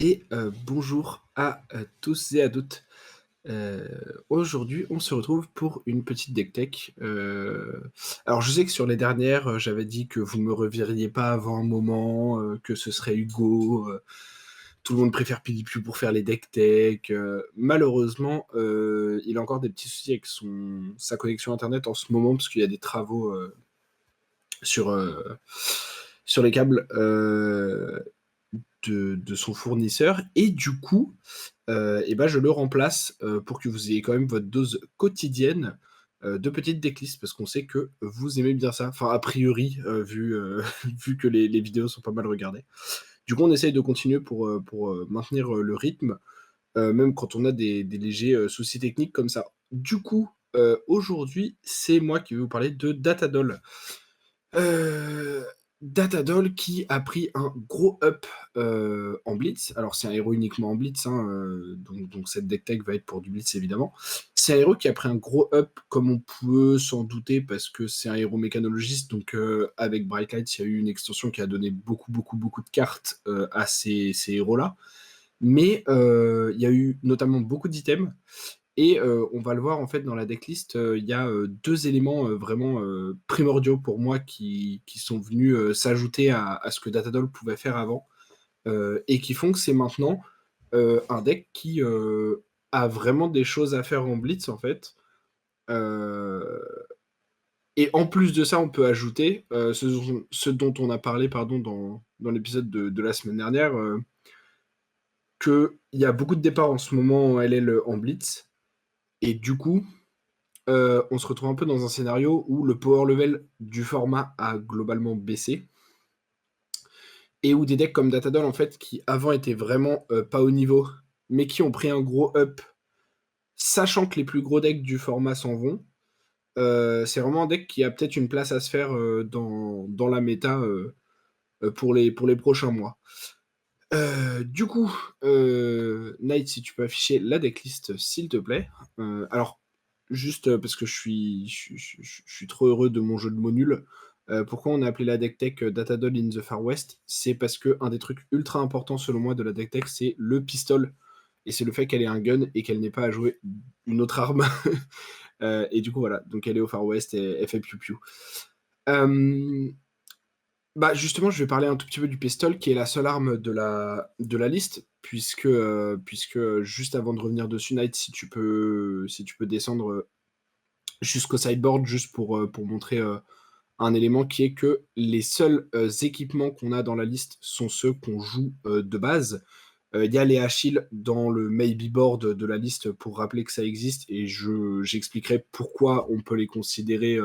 Et bonjour à, tous et à toutes. Aujourd'hui, on se retrouve pour une petite deck tech. Alors je sais que sur les dernières, j'avais dit que vous me reverriez pas avant un moment, que ce serait Hugo, tout le monde préfère PiliPiu pour faire les deck tech. Malheureusement, il a encore des petits soucis avec sa connexion internet en ce moment parce qu'il y a des travaux, sur, sur les câbles, de son fournisseur et du coup, et ben je le remplace, pour que vous ayez quand même votre dose quotidienne, de petites decklists parce qu'on sait que vous aimez bien ça. Enfin a priori, vu que les vidéos sont pas mal regardées. Du coup, on essaye de continuer pour maintenir, le rythme, même quand on a des légers, soucis techniques comme ça. Du coup, aujourd'hui, c'est moi qui vais vous parler de Datadol. Heu, Datadol qui a pris un gros up, en blitz. Alors c'est un héros uniquement en blitz, hein, donc cette deck tech va être pour du blitz évidemment. C'est un héros qui a pris un gros up comme on peut s'en douter parce que c'est un héros mécanologiste donc avec Bright Light, il y a eu une extension qui a donné beaucoup, beaucoup, beaucoup de cartes, à ces héros-là. Mais il y a eu notamment beaucoup d'items et on va le voir en fait dans la decklist, il y a, 2 éléments, vraiment, primordiaux pour moi qui sont venus, s'ajouter à ce que Datadol pouvait faire avant, et qui font que c'est maintenant, un deck qui, a vraiment des choses à faire en blitz en fait. Heu et en plus de ça, on peut ajouter, ce dont on a parlé pardon dans l'épisode de la semaine dernière, qu'il y a beaucoup de départs en ce moment en LL, en blitz et du coup, on se retrouve un peu dans un scénario où le power level du format a globalement baissé et où des decks comme Datadol, en fait, qui avant étaient vraiment, pas au niveau, mais qui ont pris un gros up, sachant que les plus gros decks du format s'en vont. C'est vraiment un deck qui a peut-être une place à se faire, dans la méta, pour les prochains mois. Du coup, Night, si tu peux afficher la decklist, s'il te plaît. Alors, juste, parce que je suis trop heureux de mon jeu de mots nul. Pourquoi on a appelé la deck tech, Datadol in the Far West? C'est parce que un des trucs ultra importants selon moi de la deck tech, c'est le pistol et c'est le fait qu'elle ait un gun et qu'elle n'ait pas à jouer une autre arme. Et du coup, voilà, donc elle est au Far West et elle fait piou piou. Hem Bah, justement, je vais parler un tout petit peu du pistol, qui est la seule arme de la liste, puisque juste avant de revenir dessus, Knight, si tu peux descendre, jusqu'au sideboard, juste pour montrer, un élément qui est que les seuls, équipements qu'on a dans la liste sont ceux qu'on joue, de base. Il y a les Achilles dans le maybe board de la liste pour rappeler que ça existe et j'expliquerai pourquoi on peut les considérer,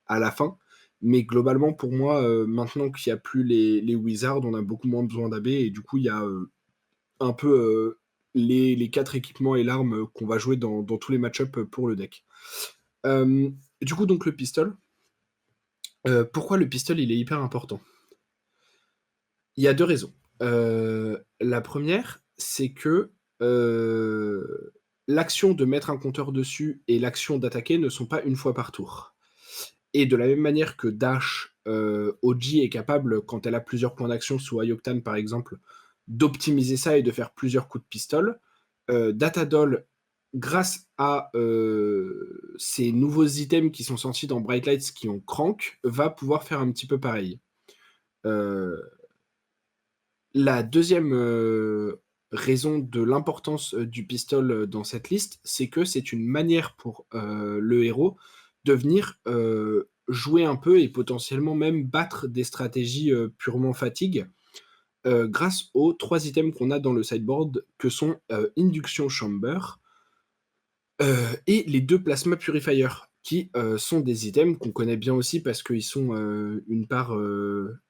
à la fin. Mais globalement, pour moi, maintenant qu'il y a plus les wizards, on a beaucoup moins besoin d'AB et du coup, il y a, un peu, les 4 équipements et l'arme, qu'on va jouer dans tous les match-up, pour le deck. Du coup, donc le pistol, pourquoi le pistol, il est hyper important? Il y a 2 raisons. La première, c'est que, l'action de mettre un compteur dessus et l'action d'attaquer ne sont pas une fois par tour. Et de la même manière que Dash, OG est capable, quand elle a plusieurs points d'action sous Ayoktan par exemple, d'optimiser ça et de faire plusieurs coups de pistole, Datadol, grâce à, ces nouveaux items qui sont sortis dans Bright Lights qui ont Crank, va pouvoir faire un petit peu pareil. Heu, la deuxième raison de l'importance, du pistol, dans cette liste, c'est que c'est une manière pour, le héros de venir, jouer un peu et potentiellement même battre des stratégies, purement fatigue, grâce aux 3 items qu'on a dans le sideboard que sont, Induction Chamber, et les 2 Plasma Purifier qui, sont des items qu'on connaît bien aussi parce qu'ils sont, une part,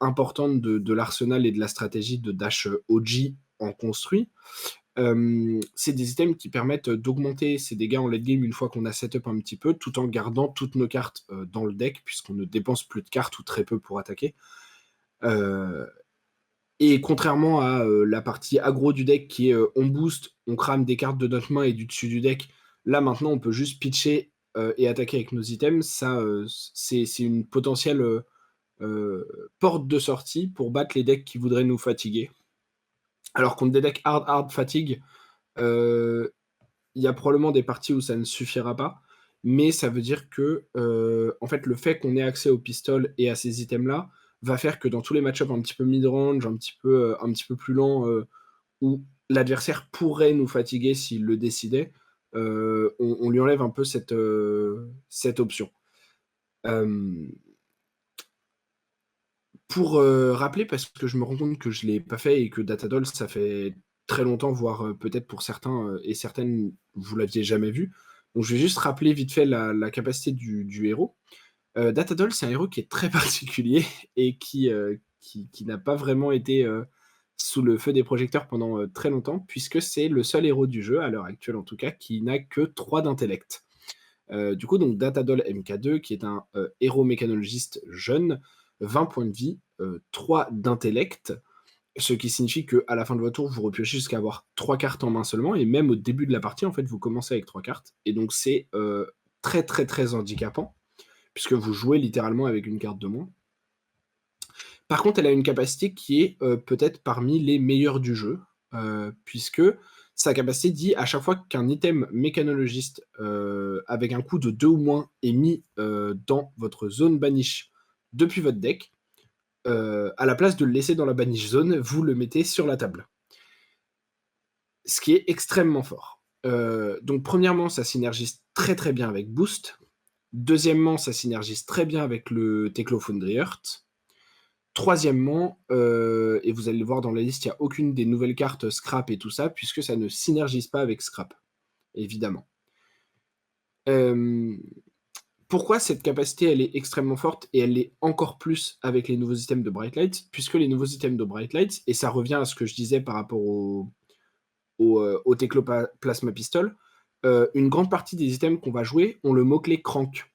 importante de l'arsenal et de la stratégie de Dash, OG en construit. C'est des items qui permettent, d'augmenter ses dégâts en late game une fois qu'on a setup un petit peu, tout en gardant toutes nos cartes, dans le deck puisqu'on ne dépense plus de cartes ou très peu pour attaquer. Heu et contrairement à, la partie aggro du deck qui est, on booste, on crame des cartes de notre main et du dessus du deck, là maintenant on peut juste pitcher, et attaquer avec nos items. Ça, c'est une potentielle, porte de sortie pour battre les decks qui voudraient nous fatiguer. Alors contre des decks hard fatigue, heu, il y a probablement des parties où ça ne suffira pas, mais ça veut dire que, en fait, le fait qu'on ait accès aux pistoles et à ces items-là, va faire que dans tous les match-up un petit peu mid-range, un petit peu plus lents, où l'adversaire pourrait nous fatiguer s'il le décidait, on lui enlève un peu cette option. Hem, pour, rappeler, parce que je me rends compte que je l'ai pas fait et que Datadol, ça fait très longtemps, voire, peut-être pour certains, et certaines, vous l'aviez jamais vu. Donc je vais juste rappeler vite fait la capacité du héros. Datadol, c'est un héros qui est très particulier et qui n'a pas vraiment été, sous le feu des projecteurs pendant, très longtemps, puisque c'est le seul héros du jeu, à l'heure actuelle en tout cas, qui n'a que 3 d'intellect. Du coup, donc Datadol MK2, qui est un, héros mécanologiste jeune, 20 points de vie, 3 d'intellect, ce qui signifie qu'à la fin de votre tour, vous repiochez jusqu'à avoir 3 cartes en main seulement, et même au début de la partie, en fait, vous commencez avec 3 cartes, et donc c'est, très, très, très handicapant, puisque vous jouez littéralement avec une carte de moins. Par contre, elle a une capacité qui est, peut-être parmi les meilleures du jeu, puisque sa capacité dit à chaque fois qu'un item mécanologiste, avec un coût de 2 ou moins est mis, dans votre zone banish depuis votre deck, à la place de le laisser dans la banish zone, vous le mettez sur la table. Ce qui est extrêmement fort. Donc premièrement, ça synergise très, très bien avec Boost. Deuxièmement, ça synergise très bien avec le Teklo Foundry Heart. Troisièmement, et vous allez le voir dans la liste, il y a aucune des nouvelles cartes Scrap et tout ça, puisque ça ne synergise pas avec Scrap, évidemment. Hem, pourquoi cette capacité, elle est extrêmement forte et elle l'est encore plus avec les nouveaux items de Bright Light? Puisque les nouveaux items de Bright Light, et ça revient à ce que je disais par rapport au Plasma Pistol, une grande partie des items qu'on va jouer ont le mot-clé Crank,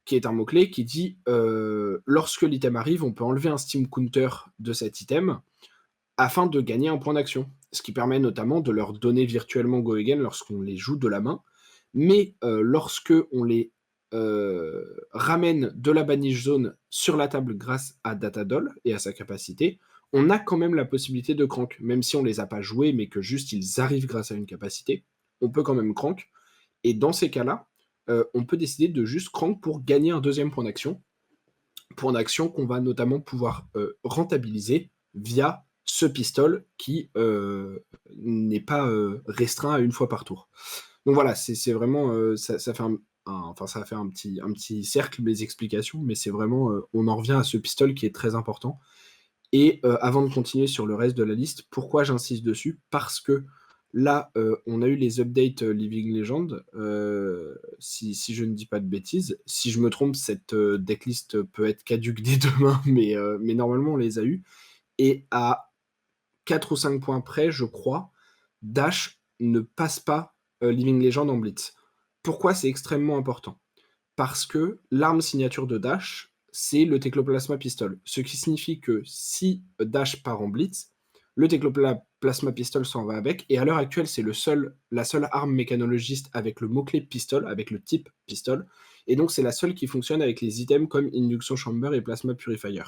qui est un mot-clé qui dit, lorsque l'item arrive, on peut enlever un Steam Counter de cet item, afin de gagner un point d'action. Ce qui permet notamment de leur donner virtuellement Go Again lorsqu'on les joue de la main. Mais lorsque on les ramène de la banish zone sur la table grâce à Datadol et à sa capacité, on a quand même la possibilité de crank. Même si on les a pas joués, mais que juste ils arrivent grâce à une capacité, on peut quand même crank. Et dans ces cas-là, on peut décider de juste crank pour gagner un deuxième point d'action. Point d'action qu'on va notamment pouvoir rentabiliser via ce pistol qui n'est pas restreint à une fois par tour. Donc voilà, c'est vraiment ça fait enfin ça va faire un petit cercle mes explications, mais c'est vraiment on en revient à ce pistol qui est très important. Et avant de continuer sur le reste de la liste, pourquoi j'insiste dessus? Parce que là, on a eu les updates, Living Legend, si je ne dis pas de bêtises. Si je me trompe, cette, decklist peut être caduque dès demain, mais normalement on les a eus, et à 4 ou 5 points près, je crois, Dash ne passe pas, Living Legend en blitz. Pourquoi c'est extrêmement important? Parce que l'arme signature de Dash, c'est le Tecloplasma Pistol. Ce qui signifie que si Dash part en blitz, le Tecloplasma Pistol s'en va avec, et à l'heure actuelle, c'est la seule arme mécanologiste avec le mot-clé pistol, avec le type pistol, et donc c'est la seule qui fonctionne avec les items comme Induction Chamber et Plasma Purifier,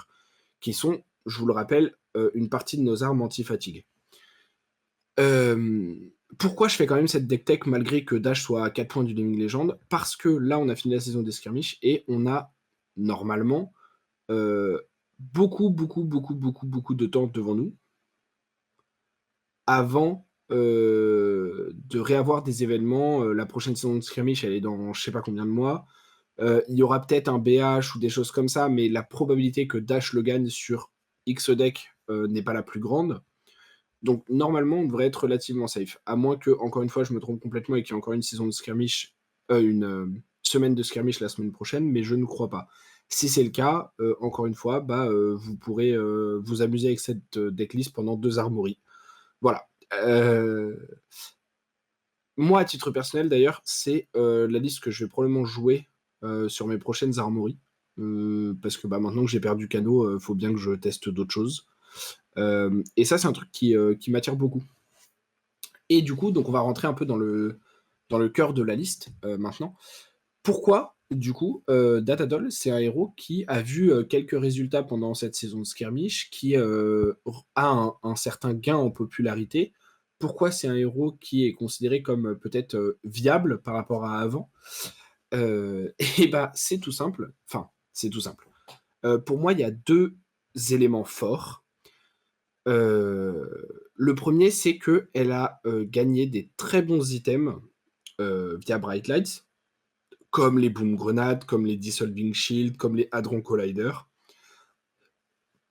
qui sont, je vous le rappelle, une partie de nos armes anti-fatigue. Pourquoi je fais quand même cette deck tech malgré que Dash soit à 4 points du Living Legend? Parce que là, on a fini la saison des skirmishes et on a normalement beaucoup, beaucoup, beaucoup, beaucoup, beaucoup de temps devant nous avant de réavoir des événements. La prochaine saison de skirmish, elle est dans je sais pas combien de mois. Il y aura peut-être un BH ou des choses comme ça, mais la probabilité que Dash le gagne sur X deck n'est pas la plus grande. Donc normalement, on devrait être relativement safe. À moins que, encore une fois, je me trompe complètement et qu'il y ait encore une saison de skirmish, semaine de skirmish la semaine prochaine, mais je ne crois pas. Si c'est le cas, encore une fois, bah, vous pourrez vous amuser avec cette decklist pendant 2 armories. Voilà. Moi, à titre personnel d'ailleurs, c'est la liste que je vais probablement jouer sur mes prochaines armories. Parce que bah, maintenant que j'ai perdu Cano, faut bien que je teste d'autres choses. Et ça, c'est un truc qui m'attire beaucoup. Et du coup, donc on va rentrer un peu dans le cœur de la liste maintenant. Pourquoi Du coup, Datadol, c'est un héros qui a vu, quelques résultats pendant cette saison de skirmish, qui, r a un certain gain en popularité. Pourquoi c'est un héros qui est considéré comme, peut-être, viable par rapport à avant? Et bah, c'est tout simple, enfin, c'est tout simple. Pour moi, il y a 2 éléments forts. Le premier, c'est qu'elle a, gagné des très bons items, via Bright Lights, comme les Boom Grenades, comme les Dissolving Shield, comme les Hadron Collider,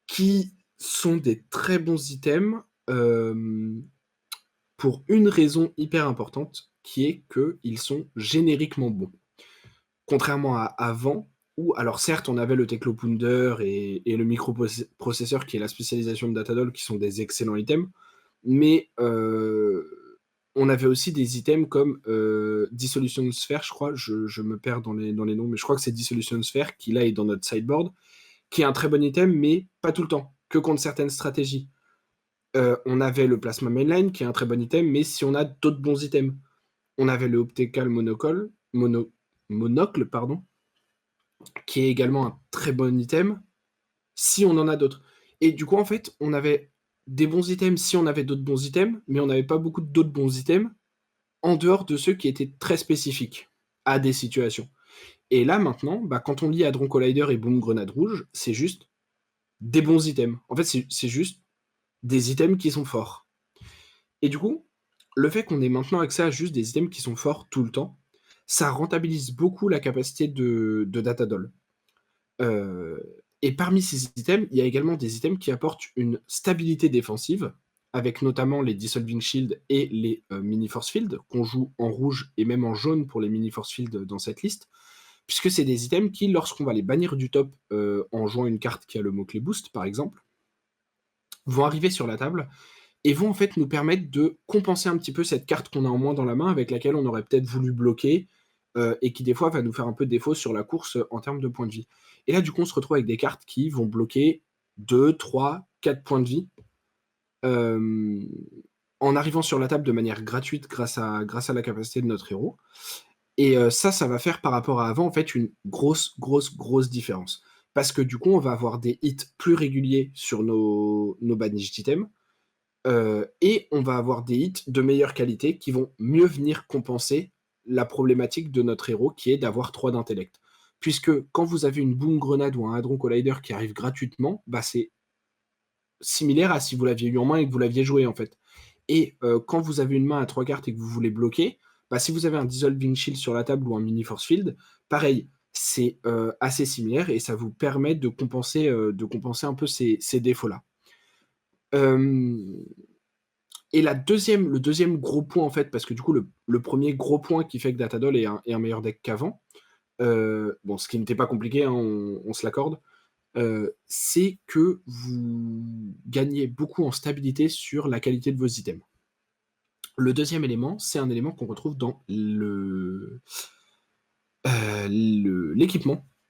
qui sont des très bons items, pour une raison hyper importante, qui est qu'ils sont génériquement bons. Contrairement à avant, où alors certes, on avait le Teclopounder et le microprocesseur qui est la spécialisation de Datadol, qui sont des excellents items, mais on avait aussi des items comme, Dissolution Sphere, je crois, je me perds dans les noms, mais je crois que c'est Dissolution Sphere qui là est dans notre sideboard, qui est un très bon item, mais pas tout le temps, que contre certaines stratégies. On avait le Plasma Mainline qui est un très bon item, mais si on a d'autres bons items. On avait le Optical Monocle, pardon, qui est également un très bon item, si on en a d'autres. Et du coup, en fait, on avait des bons items si on avait d'autres bons items, mais on n'avait pas beaucoup d'autres bons items en dehors de ceux qui étaient très spécifiques à des situations. Et là, maintenant, bah, quand on lit Hadron Collider et Boom Grenade Rouge, c'est juste des bons items. En fait, c'est juste des items qui sont forts. Et du coup, le fait qu'on ait maintenant accès à juste des items qui sont forts tout le temps, ça rentabilise beaucoup la capacité de Datadol. Et parmi ces items, il y a également des items qui apportent une stabilité défensive, avec notamment les Dissolving Shield et les, Mini Force Field, qu'on joue en rouge et même en jaune pour les Mini Force Field dans cette liste. Puisque c'est des items qui, lorsqu'on va les bannir du top, en jouant une carte qui a le mot-clé boost, par exemple, vont arriver sur la table et vont en fait nous permettre de compenser un petit peu cette carte qu'on a en moins dans la main, avec laquelle on aurait peut-être voulu bloquer, et qui des fois va nous faire un peu défaut sur la course, en termes de points de vie. Et là, du coup, on se retrouve avec des cartes qui vont bloquer 2, 3, 4 points de vie, hem, en arrivant sur la table de manière gratuite grâce à la capacité de notre héros. Et ça va faire par rapport à avant, en fait, une grosse, grosse, grosse différence. Parce que du coup, on va avoir des hits plus réguliers sur nos banished d'items, et on va avoir des hits de meilleure qualité qui vont mieux venir compenser la problématique de notre héros qui est d'avoir 3 d'intellect. Puisque quand vous avez une Boom Grenade ou un Hadron Collider qui arrive gratuitement, bah, c'est similaire à si vous l'aviez eu en main et que vous l'aviez joué, en fait. Et quand vous avez une main à 3 cartes et que vous voulez bloquer, bah, si vous avez un Dissolving Shield sur la table ou un Mini Force Field, pareil, c'est, assez similaire et ça vous permet de compenser un peu ces défauts-là. Hem Et le deuxième gros point, en fait, parce que du coup, le 1er gros point qui fait que Datadol est un meilleur deck qu'avant, bon, ce qui n'était pas compliqué, hein, on se l'accorde, c'est que vous gagnez beaucoup en stabilité sur la qualité de vos items. Le deuxième élément, c'est un élément qu'on retrouve dans l'équipement.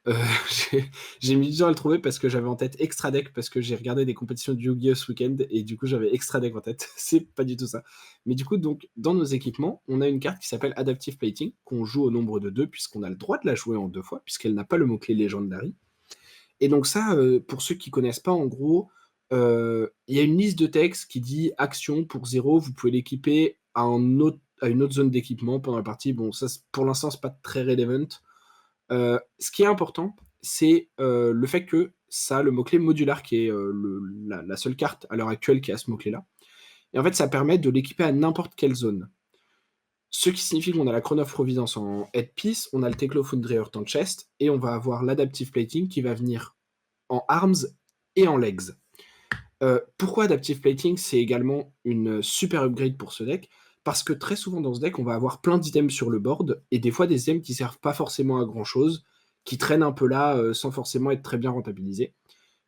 Heu, j'ai j'ai mis du temps à le trouver parce que j'avais en tête Extra Deck, parce que j'ai regardé des compétitions de Yu-Gi-Oh! Ce week-end et du coup, j'avais Extra Deck en tête. C'est pas du tout ça. Mais du coup, donc, dans nos équipements, on a une carte qui s'appelle Adaptive Plating, qu'on joue au nombre de 2 puisqu'on a le droit de la jouer en 2 fois, puisqu'elle n'a pas le mot-clé Legendary. Et donc ça, pour ceux qui connaissent pas, en gros, il y a une liste de texte qui dit: «Action pour 0, vous pouvez l'équiper à une autre zone d'équipement pendant la partie». Bon, ça, pour l'instant, c'est pas très relevant. Ce qui est important, c'est, le fait que ça a le mot-clé modular qui est, la seule carte à l'heure actuelle qui a ce mot-clé-là. Et en fait, ça permet de l'équiper à n'importe quelle zone. Ce qui signifie qu'on a la Crown of Providence en headpiece, on a le Teclo Foundry Earth en chest et on va avoir l'Adaptive Plating qui va venir en arms et en legs. Pourquoi Adaptive Plating? C'est également une super upgrade pour ce deck, parce que très souvent dans ce deck, on va avoir plein d'items sur le board et des fois des items qui servent pas forcément à grand chose, qui traînent un peu là, sans forcément être très bien rentabilisés.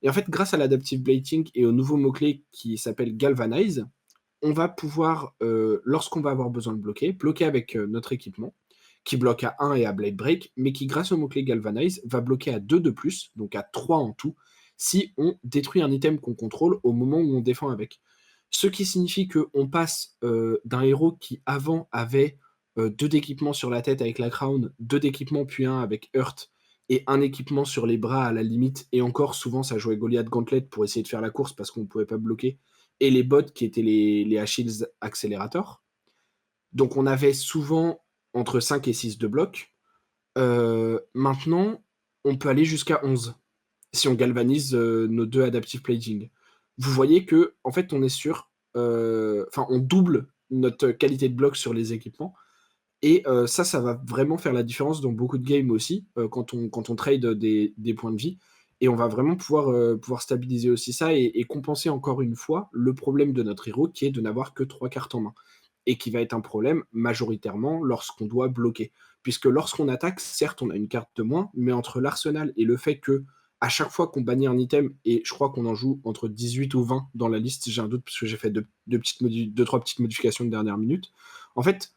Et en fait, grâce à l'Adaptive Plating et au nouveau mot-clé qui s'appelle Galvanize, on va pouvoir, lorsqu'on va avoir besoin de bloquer avec, notre équipement, qui bloque à 1 et à Blade Break, mais qui, grâce au mot-clé Galvanize, va bloquer à 2 de plus, donc à 3 en tout, si on détruit un item qu'on contrôle au moment où on défend avec. Ce qui signifie qu'on passe, d'un héros qui avant avait 2 d'équipement sur la tête avec la crown, 2 d'équipement puis un avec Hurt et un équipement sur les bras à la limite et encore souvent ça jouait Goliath Gauntlet pour essayer de faire la course parce qu'on ne pouvait pas bloquer et les bots qui étaient les Achilles Accelerator. Donc on avait souvent entre 5 et 6 de bloc. Maintenant, on peut aller jusqu'à 11 si on galvanise, nos 2 Adaptive Plating. Vous voyez qu'en fait, on est sur, enfin, on double notre qualité de bloc sur les équipements et ça va vraiment faire la différence dans beaucoup de games aussi, quand on trade des points de vie et on va vraiment pouvoir stabiliser aussi ça et compenser encore une fois le problème de notre héros qui est de n'avoir que 3 cartes en main et qui va être un problème majoritairement lorsqu'on doit bloquer. Puisque lorsqu'on attaque, certes, on a une carte de moins, mais entre l'arsenal et le fait que à chaque fois qu'on bannit un item, et je crois qu'on en joue entre 18 ou 20 dans la liste, j'ai un doute parce que j'ai fait deux, trois petites modifications de dernière minute. En fait,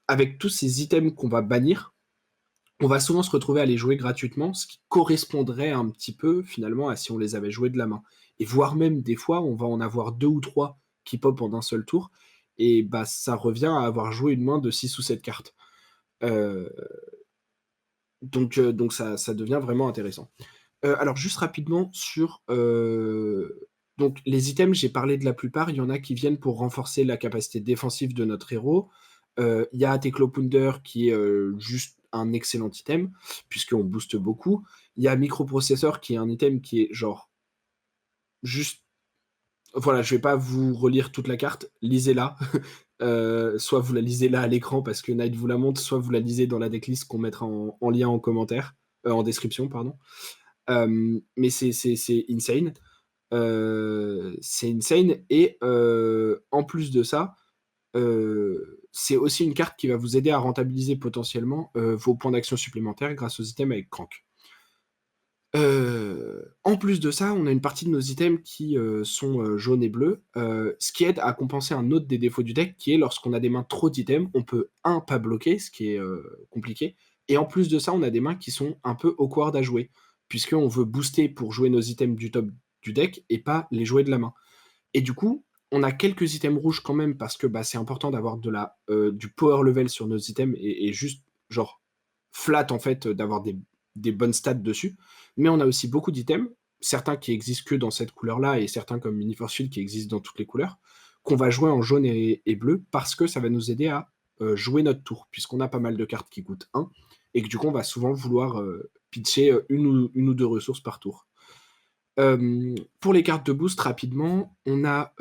avec tous ces items qu'on va bannir, on va souvent se retrouver à les jouer gratuitement, ce qui correspondrait un petit peu finalement à si on les avait joués de la main. Et voire même des fois, on va en avoir 2 ou 3 qui pop en un seul tour, et bah ça revient à avoir joué une main de 6 ou 7 cartes. Euh, donc ça devient vraiment intéressant. Alors juste rapidement sur donc les items, j'ai parlé de la plupart, il y en a qui viennent pour renforcer la capacité défensive de notre héros. Il y a Teclopounder qui est juste un excellent item, puisqu'on booste beaucoup. Il y a Microprocesseur qui est un item qui est genre juste. Voilà, je vais pas vous relire toute la carte, lisez-la. Soit vous la lisez là à l'écran parce que Knight vous la montre, soit vous la lisez dans la decklist qu'on mettra en lien en commentaire, en description, pardon. Mais c'est insane. C'est insane. Et en plus de ça, c'est aussi une carte qui va vous aider à rentabiliser potentiellement vos points d'action supplémentaires grâce aux items avec Crank. En plus de ça, on a une partie de nos items qui sont jaunes et bleus, ce qui aide à compenser un autre des défauts du deck, qui est lorsqu'on a des mains trop d'items, on peut, un, pas bloquer, ce qui est compliqué, et en plus de ça, on a des mains qui sont un peu awkward à jouer, puisqu'on veut booster pour jouer nos items du top du deck et pas les jouer de la main. Et du coup, on a quelques items rouges quand même, parce que bah, c'est important d'avoir du power level sur nos items et juste, genre, flat en fait, d'avoir des bonnes stats dessus. Mais on a aussi beaucoup d'items, certains qui existent que dans cette couleur-là et certains comme Mini Force Field qui existent dans toutes les couleurs, qu'on va jouer en jaune et bleu parce que ça va nous aider à jouer notre tour, puisqu'on a pas mal de cartes qui coûtent 1 et que du coup on va souvent vouloir pitcher une ou deux ressources par tour. Pour les cartes de boost, rapidement, on a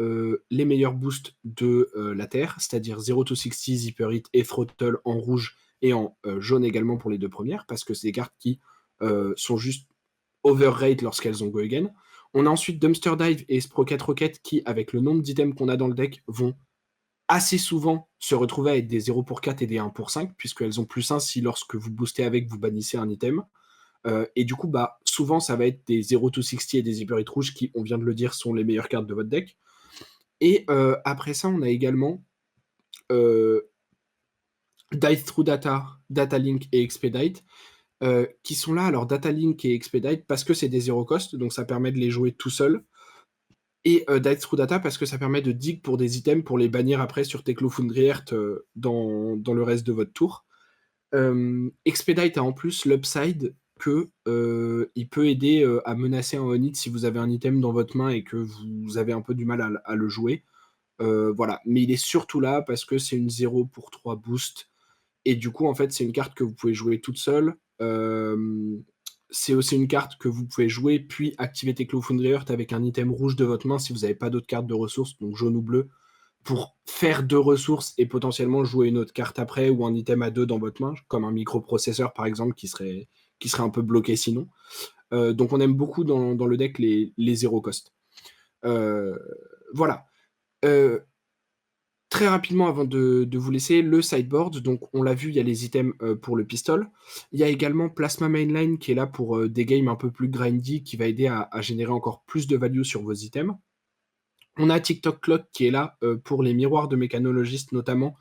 les meilleurs boosts de la Terre, c'est-à-dire 0 to 60, Zipper Hit et Throttle en rouge et en jaune également pour les deux premières, parce que c'est des cartes qui sont juste overrate lorsqu'elles ont Go Again. On a ensuite Dumpster Dive et Sprocket Rocket qui, avec le nombre d'items qu'on a dans le deck, vont assez souvent se retrouver avec des 0 pour 4 et des 1 pour 5, puisqu'elles ont plus 1 si lorsque vous boostez avec, vous bannissez un item. Et du coup, bah, souvent, ça va être des 0 to 60 et des Hyper Hit rouges qui, on vient de le dire, sont les meilleures cartes de votre deck. Et après ça, on a également Dive Through Data, Data Link et Expedite, qui sont là. Alors, Data Link et Expedite, parce que c'est des zero cost, donc ça permet de les jouer tout seul. Et Dive Through Data, parce que ça permet de dig pour des items pour les bannir après sur Teclo Foundry Earth dans le reste de votre tour. Expedite a en plus l'upside que il peut aider à menacer un on-hit si vous avez un item dans votre main et que vous avez un peu du mal à le jouer. Voilà. Mais il est surtout là parce que c'est une 0 pour 3 boost. Et du coup, en fait, c'est une carte que vous pouvez jouer toute seule. C'est aussi une carte que vous pouvez jouer, puis activer Teclo Foundry Earth avec un item rouge de votre main si vous n'avez pas d'autres cartes de ressources, donc jaune ou bleu, pour faire deux ressources et potentiellement jouer une autre carte après ou un item à deux dans votre main, comme un microprocesseur par exemple qui serait un peu bloqué sinon. Donc on aime beaucoup dans le deck les zéro cost. Voilà. Très rapidement avant de vous laisser, le sideboard, donc on l'a vu, il y a les items pour le pistol. Il y a également Plasma Mainline qui est là pour des games un peu plus grindy, qui va aider à générer encore plus de value sur vos items. On a TikTok Clock qui est là pour les miroirs de mécanologistes notamment,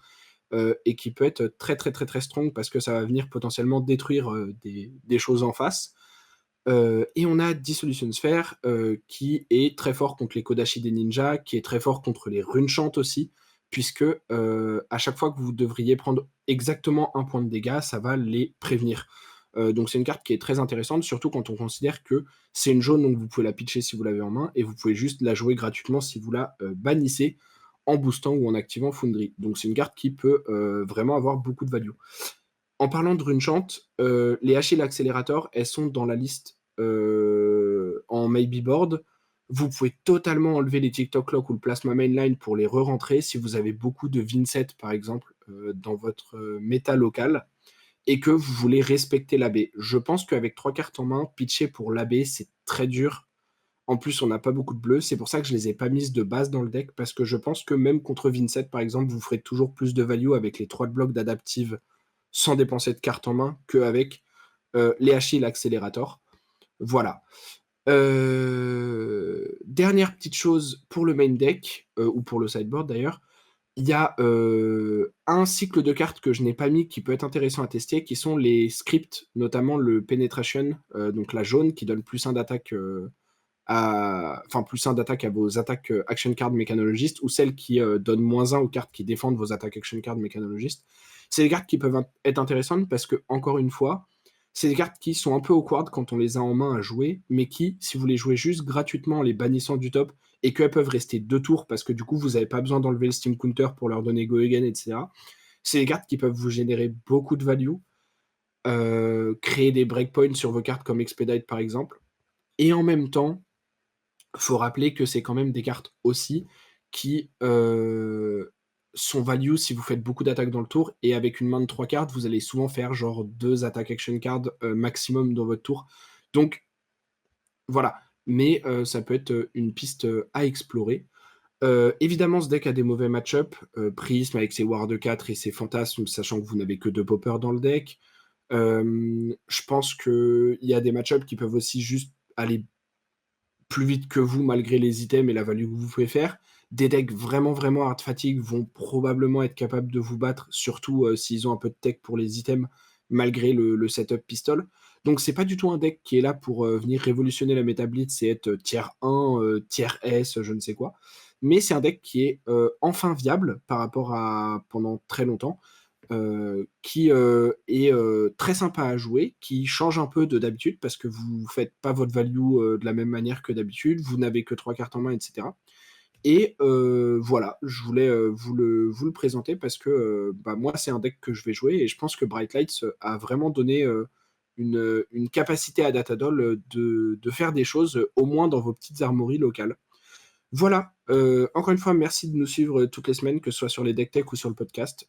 et qui peut être très très très très strong parce que ça va venir potentiellement détruire des choses en face. Et on a Dissolution Sphere qui est très fort contre les Kodashi des ninjas, qui est très fort contre les Runechant aussi, puisque à chaque fois que vous devriez prendre exactement un point de dégâts, ça va les prévenir. Donc c'est une carte qui est très intéressante, surtout quand on considère que c'est une jaune, donc vous pouvez la pitcher si vous l'avez en main, et vous pouvez juste la jouer gratuitement si vous la bannissez en boostant ou en activant Foundry. Donc c'est une carte qui peut vraiment avoir beaucoup de value. En parlant de Runechant, les Achille Accelerator, elles sont dans la liste en Maybe Board. Vous pouvez totalement enlever les TikTok Lock ou le Plasma Mainline pour les re-rentrer si vous avez beaucoup de Vincent, par exemple, dans votre méta local et que vous voulez respecter l'AB. Je pense qu'avec 3 cartes en main, pitcher pour l'AB, c'est très dur. En plus, on n'a pas beaucoup de bleus. C'est pour ça que je les ai pas mises de base dans le deck, parce que je pense que même contre Vincent, par exemple, vous ferez toujours plus de value avec les 3 blocs d'adaptive sans dépenser de cartes en main qu'avec les Achille Accelerator. Voilà. Dernière petite chose pour le main deck, ou pour le sideboard d'ailleurs, il y a un cycle de cartes que je n'ai pas mis qui peut être intéressant à tester, qui sont les scripts, notamment le Penetration, donc la jaune qui donne plus 1 d'attaque plus 1 d'attaque à vos attaques action card mécanologistes, ou celles qui donnent -1 aux cartes qui défendent vos attaques action card mécanologistes. C'est des cartes qui peuvent être intéressantes parce que, encore une fois, c'est des cartes qui sont un peu awkward quand on les a en main à jouer, mais qui, si vous les jouez juste gratuitement en les bannissant du top, et qu'elles peuvent rester 2 tours parce que du coup vous n'avez pas besoin d'enlever le Steam Counter pour leur donner Go Again, etc. C'est des cartes qui peuvent vous générer beaucoup de value, créer des breakpoints sur vos cartes comme Expedite par exemple, et en même temps, faut rappeler que c'est quand même des cartes aussi qui sont value si vous faites beaucoup d'attaques dans le tour, et avec une main de 3 cartes, vous allez souvent faire genre 2 attaques action cards maximum dans votre tour. Donc voilà, mais ça peut être une piste à explorer. Évidemment, ce deck a des mauvais match-up. Prism avec ses War de 4 et ses fantasmes, sachant que vous n'avez que 2 poppers dans le deck. Je pense qu'il y a des match-ups qui peuvent aussi juste aller plus vite que vous malgré les items et la value que vous pouvez faire. Des decks vraiment, vraiment hard fatigue vont probablement être capables de vous battre, surtout s'ils ont un peu de tech pour les items, malgré le setup pistol. Donc c'est pas du tout un deck qui est là pour venir révolutionner la méta blitz et être tier 1, tier S, je ne sais quoi. Mais c'est un deck qui est enfin viable par rapport à pendant très longtemps, qui est très sympa à jouer, qui change un peu de d'habitude parce que vous faites pas votre value de la même manière que d'habitude, vous n'avez que 3 cartes en main, etc. Et voilà, je voulais vous le présenter parce que moi, c'est un deck que je vais jouer et je pense que Bright Lights a vraiment donné une capacité à Datadol de faire des choses, au moins dans vos petites armories locales. Voilà, encore une fois, merci de nous suivre toutes les semaines, que ce soit sur les deck tech ou sur le podcast.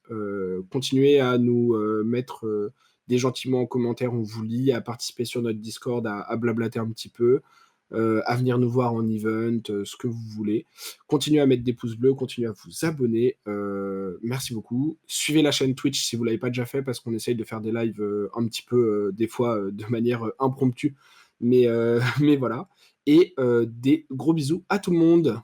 Continuez à nous mettre des gentiment en commentaire, on vous lit, à participer sur notre Discord, à blablater un petit peu, à venir nous voir en event, ce que vous voulez. Continuez à mettre des pouces bleus, continuez à vous abonner. Merci beaucoup. Suivez la chaîne Twitch si vous ne l'avez pas déjà fait, parce qu'on essaye de faire des lives un petit peu, des fois, de manière impromptue. Mais, mais voilà. Et des gros bisous à tout le monde.